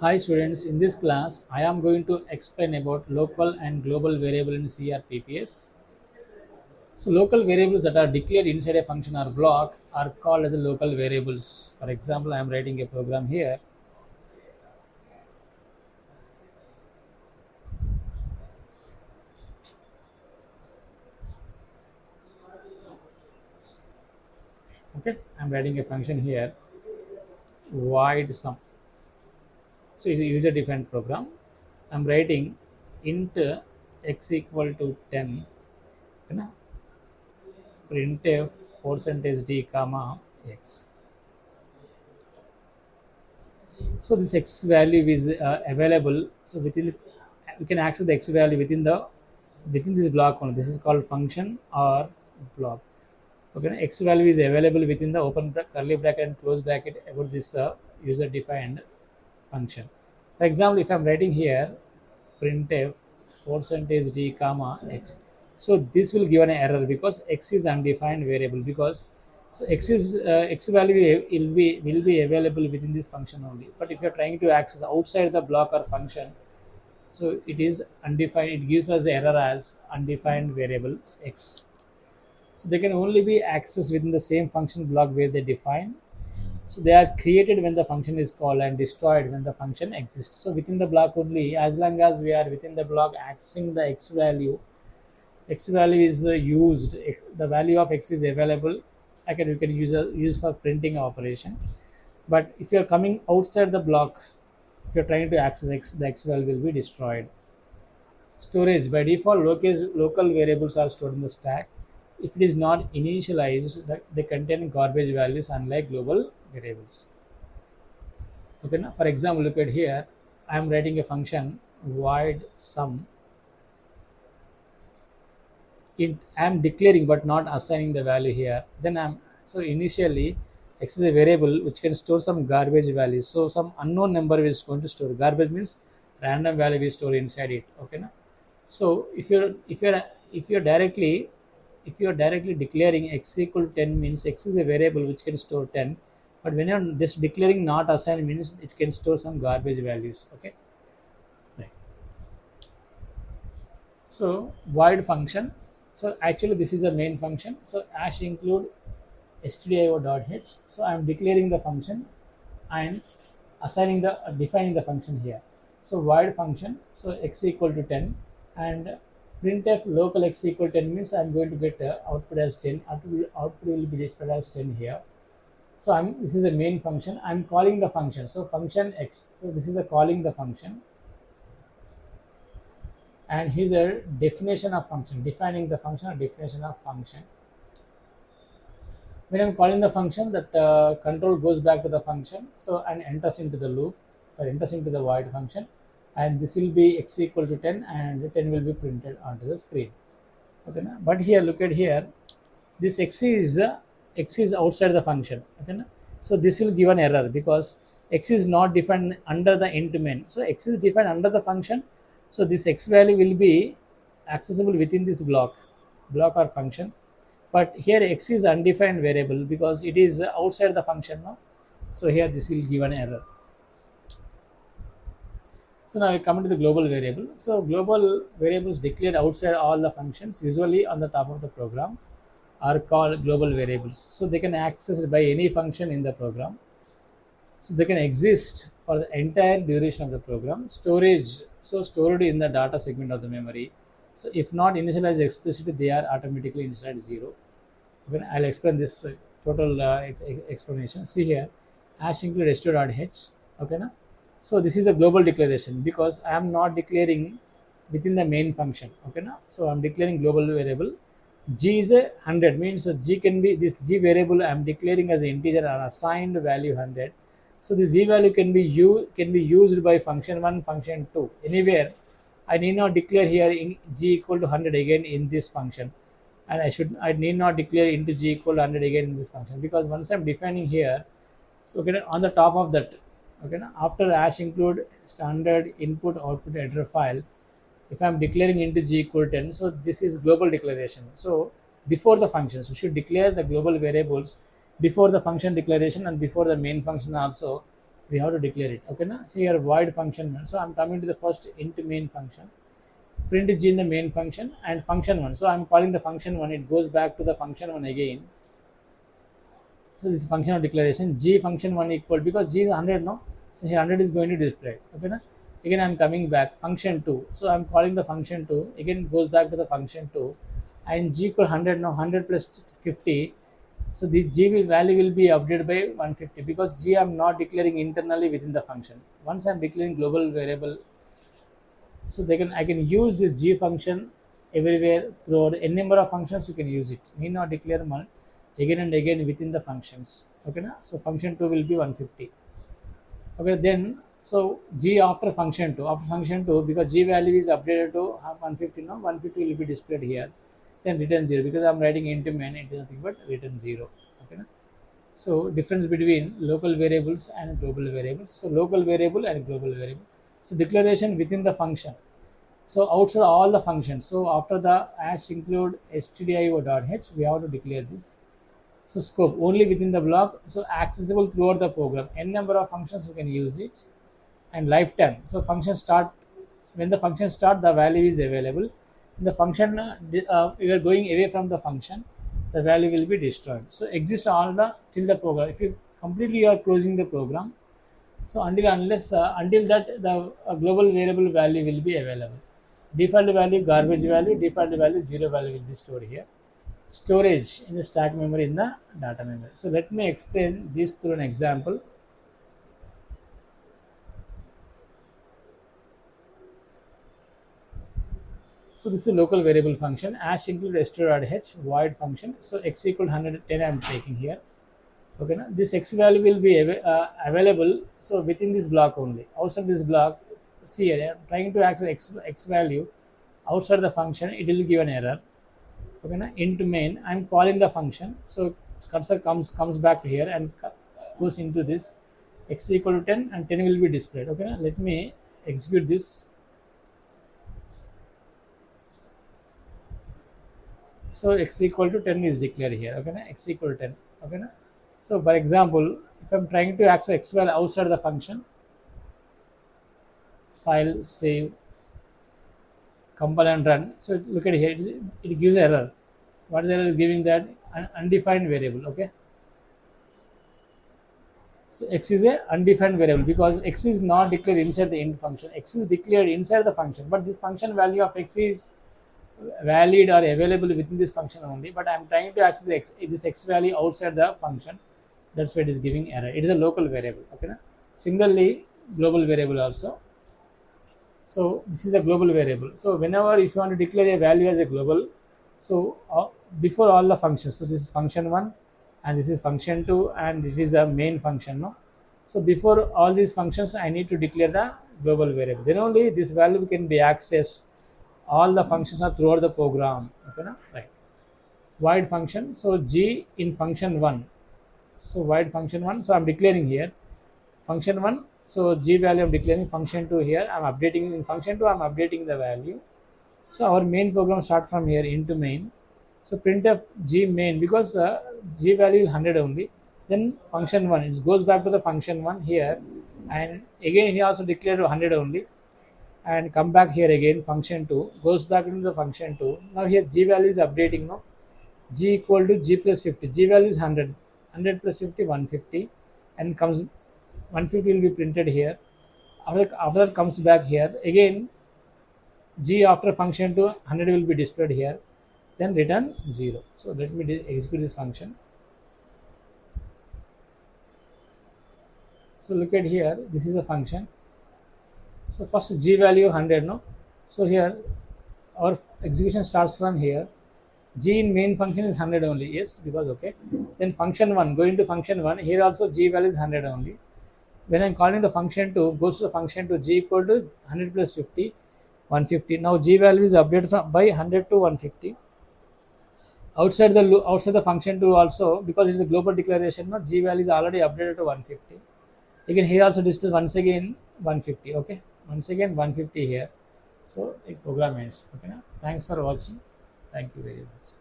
Hi students, in this class I am going to explain about local and global variable in C or PPS. So local variables that are declared inside a function or block are called as local variables. For example, I am writing a program here. Okay, I am writing a function here, void sum. So it's a user defined program. I am writing int x equal to 10, you know, printf percentage d comma x. So this x value is available. So within you can access the x value within this block only. This is called function or block. Okay, x value is available within the curly bracket and close bracket about this user defined function. For example, if I'm writing here printf percentage d comma x, so this will give an error because x is undefined variable because so x value will be available within this function only. But if you're trying to access outside the block or function, so it is undefined. It gives us the error as undefined variables x. So they can only be accessed within the same function block where they define. So they are created when the function is called and destroyed when the function exists. So within the block only, as long as we are within the block accessing the x value is used. The value of x is available. You can use for printing operation. But if you are coming outside the block, if you are trying to access x, the x value will be destroyed. Storage by default, local variables are stored in the stack. If it is not initialized, they contain garbage values unlike global variables. Okay, now for example, look at here. I am writing a function void sum. I am declaring but not assigning the value here. Then so initially x is a variable which can store some garbage values. So some unknown number is going to store. Garbage means random value we store inside it. Okay, now. So if you're directly declaring x equal to 10 means x is a variable which can store 10, but when you're just declaring not assigned means it can store some garbage values. Okay, right. So void function. So actually this is a main function. So hash include stdio.h. So I'm declaring the function and defining the function here. So void function. So x equal to 10 and printf local x equal 10 means I'm going to get output as 10. Output will be displayed as 10 here. So this is a main function. I'm calling the function. So function x. So this is a calling the function. And here's a definition of function, defining the function or definition of function. When I'm calling the function, that control goes back to the function, so and enters into the loop, so enters into the void function, and this will be x equal to 10 and 10 will be printed onto the screen. Okay, now, but here look at here, this x is outside the function. Okay, now, so this will give an error because x is not defined under the int main. So x is defined under the function. So this x value will be accessible within this block or function, but here x is undefined variable because it is outside the function now. So here this will give an error. So now we come to the global variable. So global variables declared outside all the functions, usually on the top of the program, are called global variables. So they can access by any function in the program. So they can exist for the entire duration of the program. Storage, so stored in the data segment of the memory. So if not initialized explicitly, they are automatically initialized 0. Okay, I'll explain this total explanation. See here, hash include sto.h. Okay, now. So this is a global declaration because I am not declaring within the main function. Okay, now. So I'm declaring global variable. G is a 100 means G can be this G variable I am declaring as an integer or assigned value 100. So this G value can be used by function 1, function 2. Anywhere, I need not declare here in G equal to 100 again in this function, and I need not declare into G equal to 100 again in this function because once I'm defining here, so okay, on the top of that, okay, after hash include standard input output header file, if I'm declaring into G equal 10, so this is global declaration. So before the functions, we should declare the global variables before the function declaration and before the main function also. we have to declare it. Okay, now so here void function one. So I'm coming to the first int main function, print g in the main function and function one. So I'm calling the function one, it goes back to the function one again. So this is function of declaration, g function one equal, because g is 100 no, so here 100 is going to display. Okay, na? Again I'm coming back function 2, so I'm calling the function 2, again it goes back to the function 2, and g equal 100 now, 100 plus 50. So this g value will be updated by 150, because g I'm not declaring internally within the function. Once I'm declaring global variable, so I can use this g function everywhere throughout n number of functions. You can use it. Need not declare again and again within the functions. Okay, na? So function 2 will be 150. Okay, then so g after function 2, because g value is updated to 150 now, 150 will be displayed here. Then return 0, because I'm writing into main, it is nothing but return 0. Okay, na? So difference between local variables and global variables. So local variable and global variable. So declaration within the function. So outside all the functions. So after the hash include stdio.h, we have to declare this. So scope only within the block. So accessible throughout the program. N number of functions you can use it. And lifetime. So function start, when the function start, the value is available. In the function, you are going away from the function, the value will be destroyed. So exist all the till the program. If you completely are closing the program, so until that the global variable value will be available. Default value, garbage value, default value, 0 value will be stored here. Storage in the stack memory, in the data memory. So let me explain this through an example. So this is a local variable function, hash include str.h void function. So x equal 110 I am taking here. Okay, now this x value will be available. So within this block only. Outside this block, see here, I am trying to access x value outside the function, it will give an error. Okay, now into main, I am calling the function. So cursor comes back here and goes into this x equal to 10, and 10 will be displayed. Okay, now let me execute this. So x equal to 10 is declared here. Okay, na? X equal to 10. Okay, na? So for example, if I'm trying to access x value outside the function, file, save, compile and run. So look at here, it gives error. What is error is giving? That undefined variable. Okay. So x is a undefined variable, because x is not declared inside the int function. X is declared inside the function, but this function value of x is valid or available within this function only, but I'm trying to access this x value outside the function. That's why it is giving error. It is a local variable. Okay, na? Similarly, global variable also. So this is a global variable. So whenever if you want to declare a value as a global, so before all the functions, so this is function 1 and this is function 2 and it is a main function. No, so before all these functions, I need to declare the global variable. Then only this value can be accessed. All the functions are throughout the program. Okay, na? Right. Void function. So g in function 1. So void function 1. So I'm declaring here function 1. So g value I'm declaring, function 2 here. I'm updating in function 2. I'm updating the value. So our main program starts from here into main. So printf g main, because g value is 100 only. Then function 1, it goes back to the function 1 here, and again he also declared 100 only. And come back here again, function 2 goes back into the function 2. Now here g value is updating now. G equal to g plus 50. G value is 100. 100 plus 50, 150, and comes 150 will be printed here. After that comes back here again. G after function 2, 100 will be displayed here. Then return 0. So let me execute this function. So look at here. This is a function. So first g value 100, no? So here our execution starts from here. G in main function is 100 only, yes, because okay. Then function 1, going to function 1, here also g value is 100 only. When I'm calling the function 2, goes to the function 2, g equal to 100 plus 50, 150. Now g value is updated from by 100 to 150. Outside the function 2 also, because it's a global declaration, no, g value is already updated to 150. Again here also display once again 150. Okay, once again 150 here. So the program ends. Okay, now thanks for watching. Thank you very much.